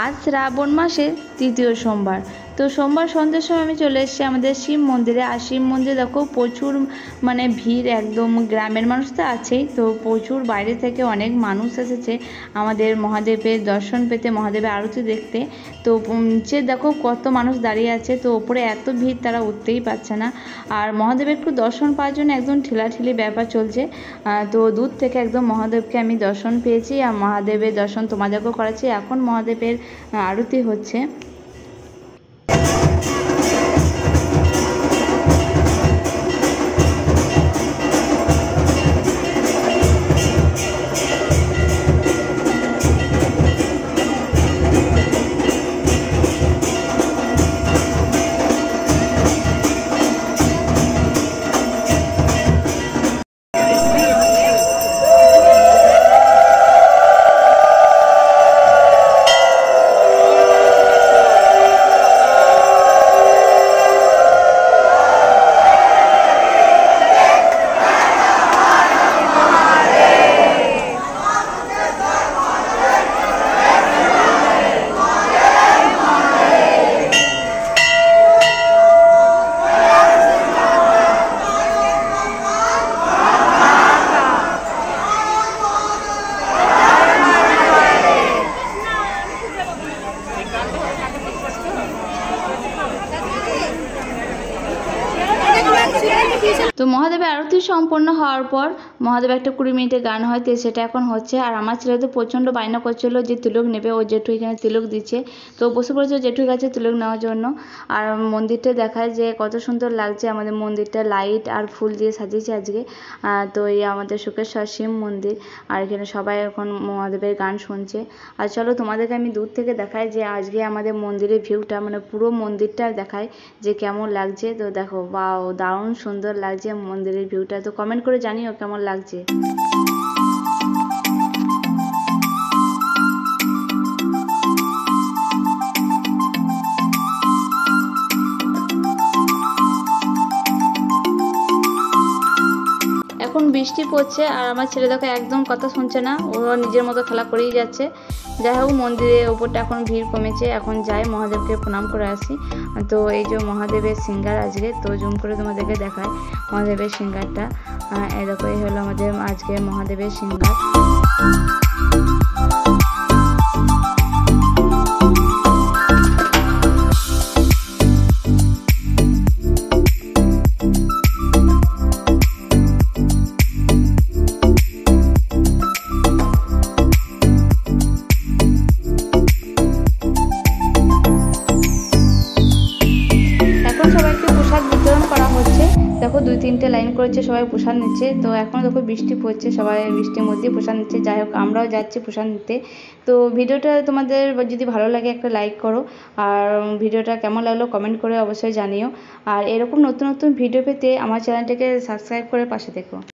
আজ শ্রাবণ মাসের তৃতীয় সোমবার। তো সোমবার সন্ধ্যের সময় আমি চলে এসেছি আমাদের শিব মন্দিরে। আর শিব মন্দিরে দেখো প্রচুর ভিড়, একদম গ্রামের মানুষ তো আছেই, তো প্রচুর বাইরে থেকে অনেক মানুষ এসেছে আমাদের মহাদেবের দর্শন পেতে, মহাদেবের আরতি দেখতে। তো নিচে দেখো কত মানুষ দাঁড়িয়ে আছে, তো ওপরে এত ভিড় তারা উঠতেই পারছে না। আর মহাদেবের একটু দর্শন পাওয়ার জন্য একদম ঠেলাঠেলি ব্যাপার চলছে। তো দূর থেকে একদম মহাদেবকে আমি দর্শন পেয়েছি, আর মহাদেবের দর্শন তোমাদেরকেও করাচ্ছি। এখন মহাদেবের আরতি হচ্ছে। তো মহাদেবের আরতি সম্পন্ন হওয়ার পর মহাদেবের একটা 20 মিনিটের গান হয়, তো সেটা এখন হচ্ছে। আর আমার ছেলে তো প্রচণ্ড বায়না করছিল যে তিলক নেবে, ও জেঠু এখানে তিলক দিচ্ছে, তো বসে পড়েছে জেঠুর কাছে তিলক নেওয়ার জন্য। আর মন্দিরটা দেখায় যে কত সুন্দর লাগছে আমাদের মন্দিরটা, লাইট আর ফুল দিয়ে সাজিয়েছে আজকে। তো এই আমাদের শুকেশ্বর শিব মন্দির, আর এখানে সবাই এখন মহাদেবের গান শুনছে। আর চলো তোমাদেরকে আমি দূর থেকে দেখাই যে আজকে আমাদের মন্দিরের ভিউটা, পুরো মন্দিরটা দেখায় যে কেমন লাগছে। তো দেখো, বাও, দারুণ সুন্দর লাগছে মন্দিরের ভিউটা। তো কমেন্ট করে জানিও কেমন লাগছে। এখন বৃষ্টি পড়ছে, আর আমার ছেলে দেখো একদম কথা শুনছে না, ও নিজের মতো খেলা করেই যাচ্ছে। যাই হোক, মন্দিরের ওপরটা এখন ভিড় কমেছে, এখন যাই মহাদেবকে প্রণাম করে আসি। তো এই যে মহাদেবের সিঙ্গার আজকে, তো জুম করে তোমাদেরকে দেখায় মহাদেবের সিঙ্গারটা। এই দেখো, এই হলো আমাদের আজকে মহাদেবের সিঙ্গার। দেখো 2-3টে লাইন করেছে, সবাই প্রসাদ নিচ্ছে। তো এখন দেখো বৃষ্টি পড়ছে, সবাই বৃষ্টির মধ্যে প্রসাদ নিচ্ছে। যাই হোক, আমরাও যাচ্ছি প্রসাদ নিতে। তো ভিডিওটা তোমাদের যদি ভালো লাগে একটা লাইক করো, আর ভিডিওটা কেমন লাগলো কমেন্ট করে অবশ্যই জানিও। আর এরকম নতুন নতুন ভিডিও পেতে আমার চ্যানেলটাকে সাবস্ক্রাইব করে পাশে থেকো।